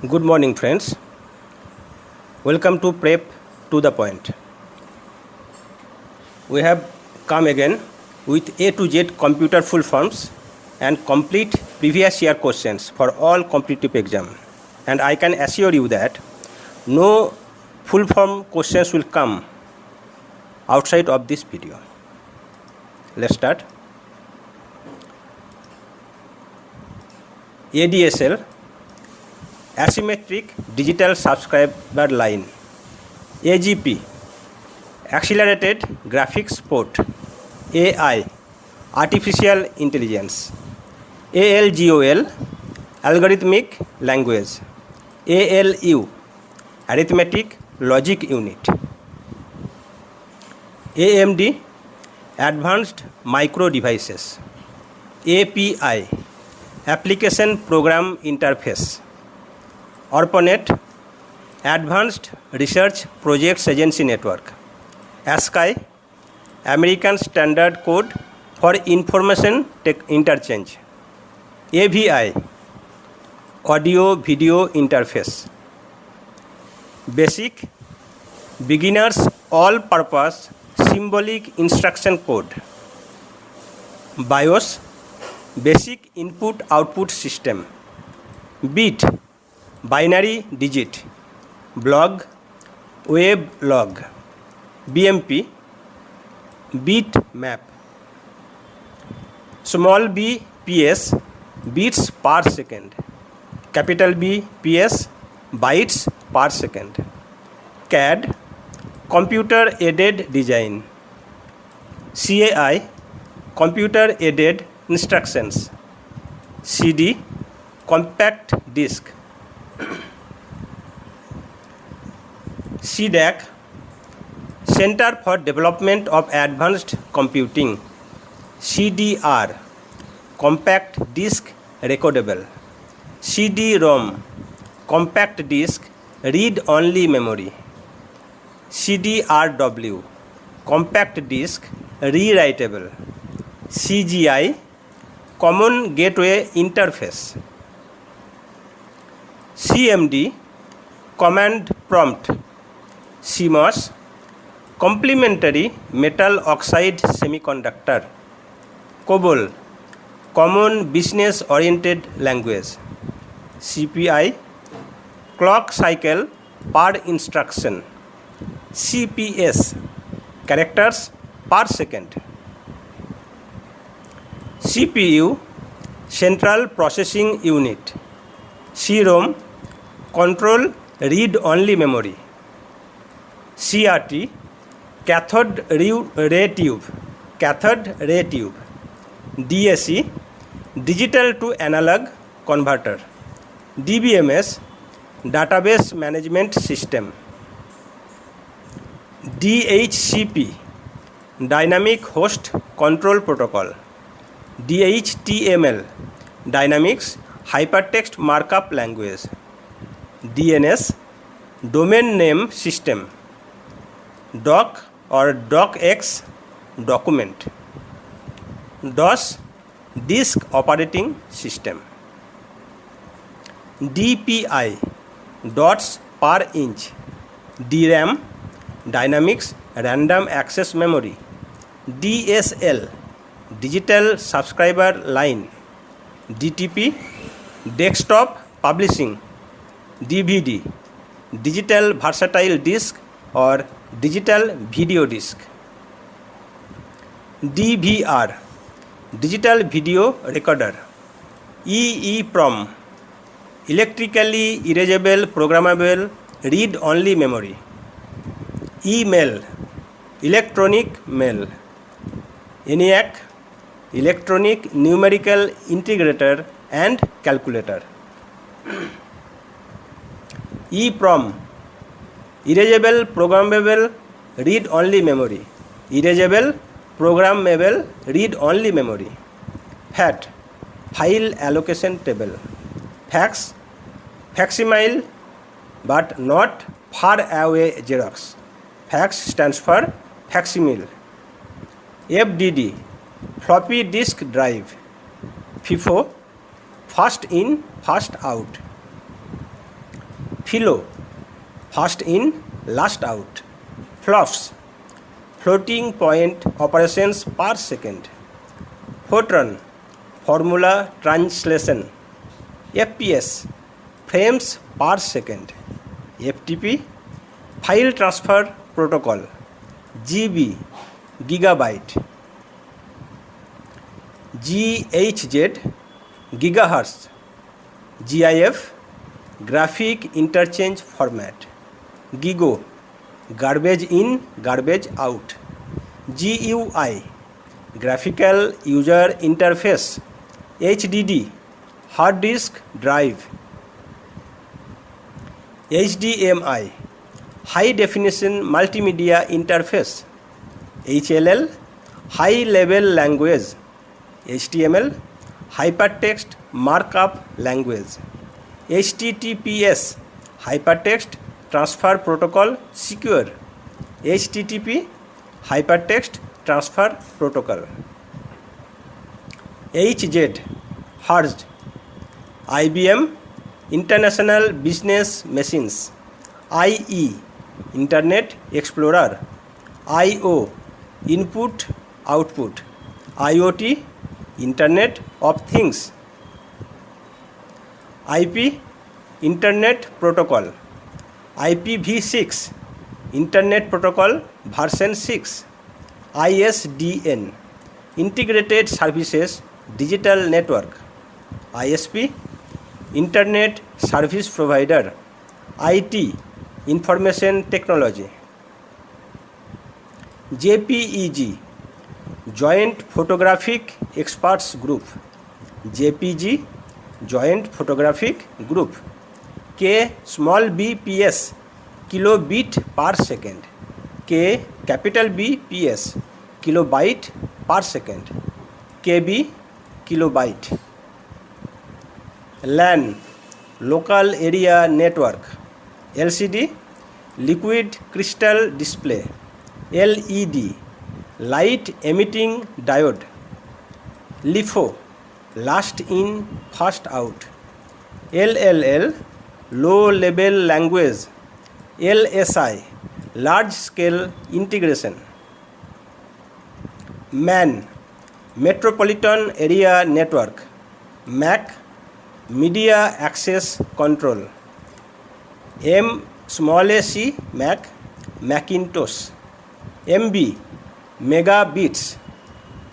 Good morning, friends. Welcome to Prep to the Point. We have come again with A to Z computer full forms and complete previous year questions for all competitive exam. And I can assure you that no full form questions will come outside of this video. Let's start. ADSL, asymmetric digital subscriber line. AGP, accelerated graphics port. AI, artificial intelligence. ALGOL, algorithmic language. ALU, arithmetic logic unit. AMD, advanced micro devices. API, application program interface. ARPANET, Advanced Research Projects Agency Network. ASCII, American Standard Code for Information Interchange. AVI, Audio Video Interface. BASIC, Beginners All Purpose Symbolic Instruction Code. BIOS, Basic Input Output System. BIT, Binary Digit. Blog, Web Log. BMP, Bitmap. Small b PS, bits per second. Capital B PS, bytes per second. CAD, Computer Aided Design. CAI, Computer Aided Instructions. CD, Compact Disc. CDAC, Center for Development of Advanced Computing. CDR, Compact Disc Recordable. CD-ROM, Compact Disc Read-Only Memory. CDRW, Compact Disc Rewritable. CGI, Common Gateway Interface. CMD, Command Prompt. CMOS, Complementary Metal Oxide Semiconductor. COBOL, Common Business Oriented Language. CPI, Clock Cycle Per Instruction. CPS, Characters per Second. CPU, Central Processing Unit. CROM, Control Read-Only Memory. CRT, Cathode Ray Tube. DAC, Digital to Analog Converter. DBMS, Database Management System. DHCP, Dynamic Host Control Protocol. DHTML, Dynamics Hypertext Markup Language. DNS, Domain Name System. Doc or DocX, Document. DOS, Disk Operating System. DPI, Dots per Inch. DRAM, Dynamics Random Access Memory. DSL, Digital Subscriber Line. DTP, Desktop Publishing. DVD, Digital Versatile Disc or Digital Video Disc. DVR, Digital Video Recorder. EEPROM, Electrically Erasable Programmable Read-Only Memory. Email, Electronic Mail. ENIAC, Electronic Numerical Integrator and Calculator. EEPROM, Erasable Programmable Read-Only Memory. Erasable Programmable Read-Only Memory. FAT, File Allocation Table. Fax, Facsimile but not far away Xerox. Fax stands for facsimile. FDD, Floppy Disk Drive. FIFO, First in, first out. FILO, first in, last out. FLOPS, floating point operations per second. FORTRAN, formula translation. FPS, frames per second. FTP, file transfer protocol. GB, gigabyte. GHZ, gigahertz. GIF, graphic interchange format. GIGO, garbage in, garbage out. GUI, graphical user interface. HDD, hard disk drive. HDMI, high definition multimedia interface. HLL, high level language. HTML, hypertext markup language. HTTPS, hypertext transfer protocol secure. HTTP, hypertext transfer protocol. HZ, Hertz, IBM International Business Machines. IE, Internet Explorer. IO, input output. IoT, Internet of Things. IP, Internet Protocol. IPv6, Internet Protocol version 6. ISDN, Integrated Services Digital Network. ISP, Internet Service Provider. IT, Information Technology. JPEG, Joint Photographic Experts Group. JPG, Joint Photographic Group. K small bps, kilobit per second. K capital BPS, kilobyte per second. KB, kilobyte. LAN, local area network. LCD, liquid crystal display. LED, light emitting diode. LIFO, last in, first out. LLL, low level language. LSI, large scale integration. MAN, metropolitan area network. MAC, media access control. MAC, Mac, Macintosh. MB, megabits.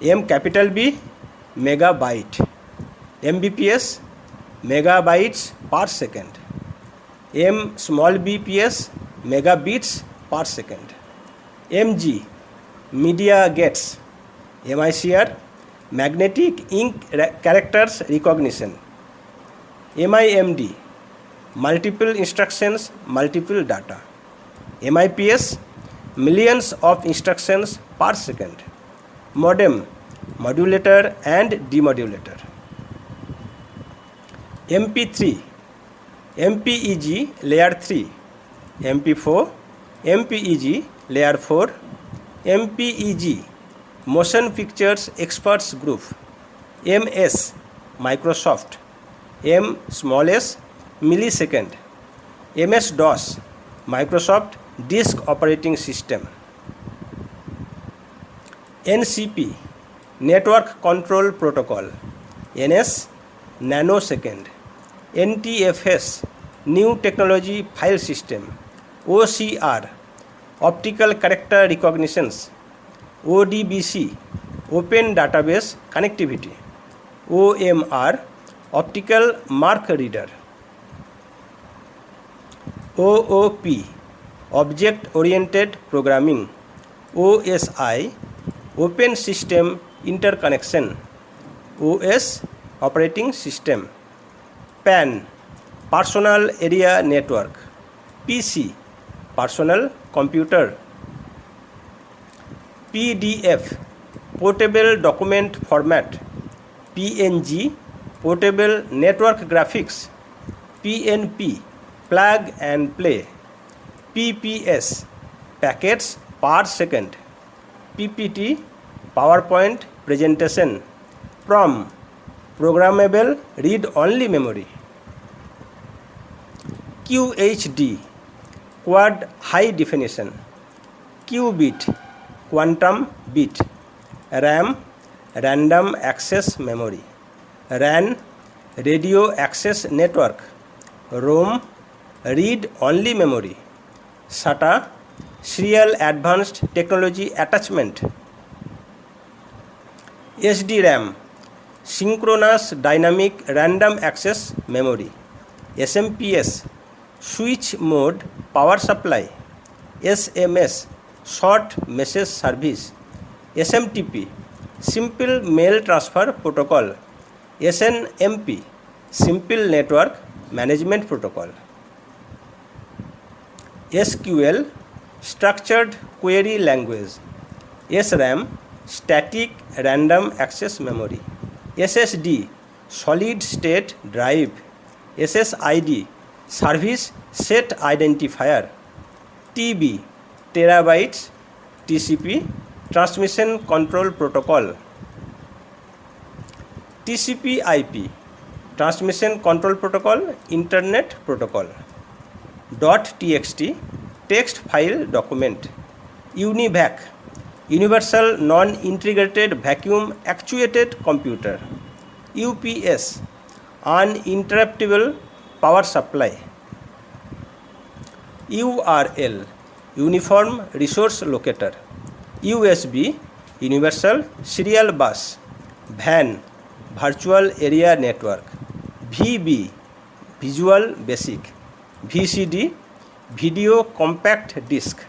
M capital B, megabyte. Mbps, megabytes per second. M small bps, megabits per second. MG, media gates. MICR, magnetic ink characters recognition. MIMD, multiple instructions, multiple data. MIPS, millions of instructions per second. Modem, modulator and demodulator. MP3, MPEG layer 3. MP4, MPEG layer 4. MPEG, Motion Pictures Experts Group. MS, Microsoft. M small s, millisecond. MS-DOS, Microsoft Disk Operating System. NCP, Network Control Protocol. NS, nanosecond. NTFS, New Technology File System. OCR, Optical Character Recognitions. ODBC, Open Database Connectivity. OMR, Optical Mark Reader. OOP, Object Oriented Programming. OSI, Open System Interconnection. OS, Operating System. PAN, Personal Area Network. PC, Personal Computer. PDF, Portable Document Format. PNG, Portable Network Graphics. PNP, Plug and Play. PPS, Packets per second. PPT, PowerPoint Presentation. PROM, Programmable Read Only Memory. QHD, quad high definition. Qubit, quantum bit. RAM, random access memory. RAN, radio access network. ROM, read only memory. SATA, serial advanced technology attachment. SDRAM, synchronous dynamic random access memory. SMPS, switch mode power supply. SMS, short message service. SMTP, simple mail transfer protocol. SNMP, simple network management protocol. SQL, structured query language. SRAM, static random access memory. SSD, solid state drive. SSID, service set identifier. TB, terabytes. TCP, transmission control protocol. TCP/IP, transmission control protocol, internet protocol. .txt, text file document. UNIVAC, universal non-integrated vacuum actuated computer. UPS, uninterruptible power supply. URL, uniform resource locator. USB, universal serial bus. VAN, virtual area network. VB, visual basic. VCD, video compact disc.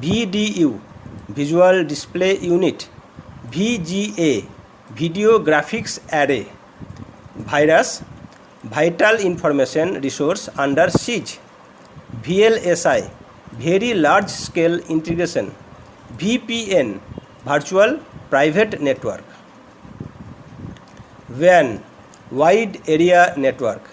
VDU, visual display unit. VGA, video graphics array. Virus, vital information resource under siege. VLSI, very large scale integration. VPN, virtual private network. WAN, wide area network.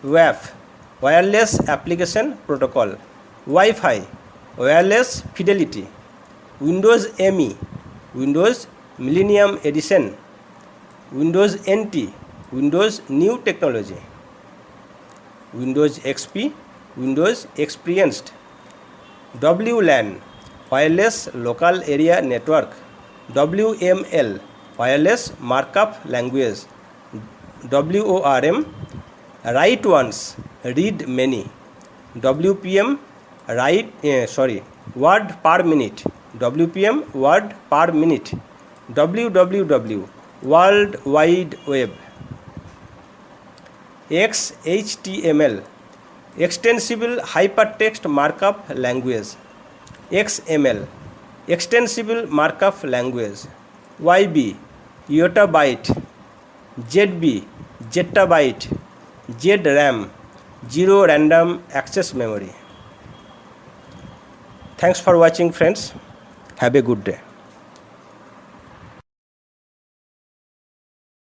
WAF, wireless application protocol. Wi-Fi, wireless fidelity. Windows ME, Windows Millennium Edition. Windows NT, Windows New Technology. Windows XP, Windows Experienced. WLAN, wireless local area network. WML, wireless markup language. WORM, write once, read many. WPM, word per minute. WPM, word per minute. WWW, World Wide Web. XHTML, extensible hypertext markup language. XML, extensible markup language. YB, yottabyte. ZB, zettabyte. ZRAM, zero random access memory. Thanks for watching, friends. Have a good day.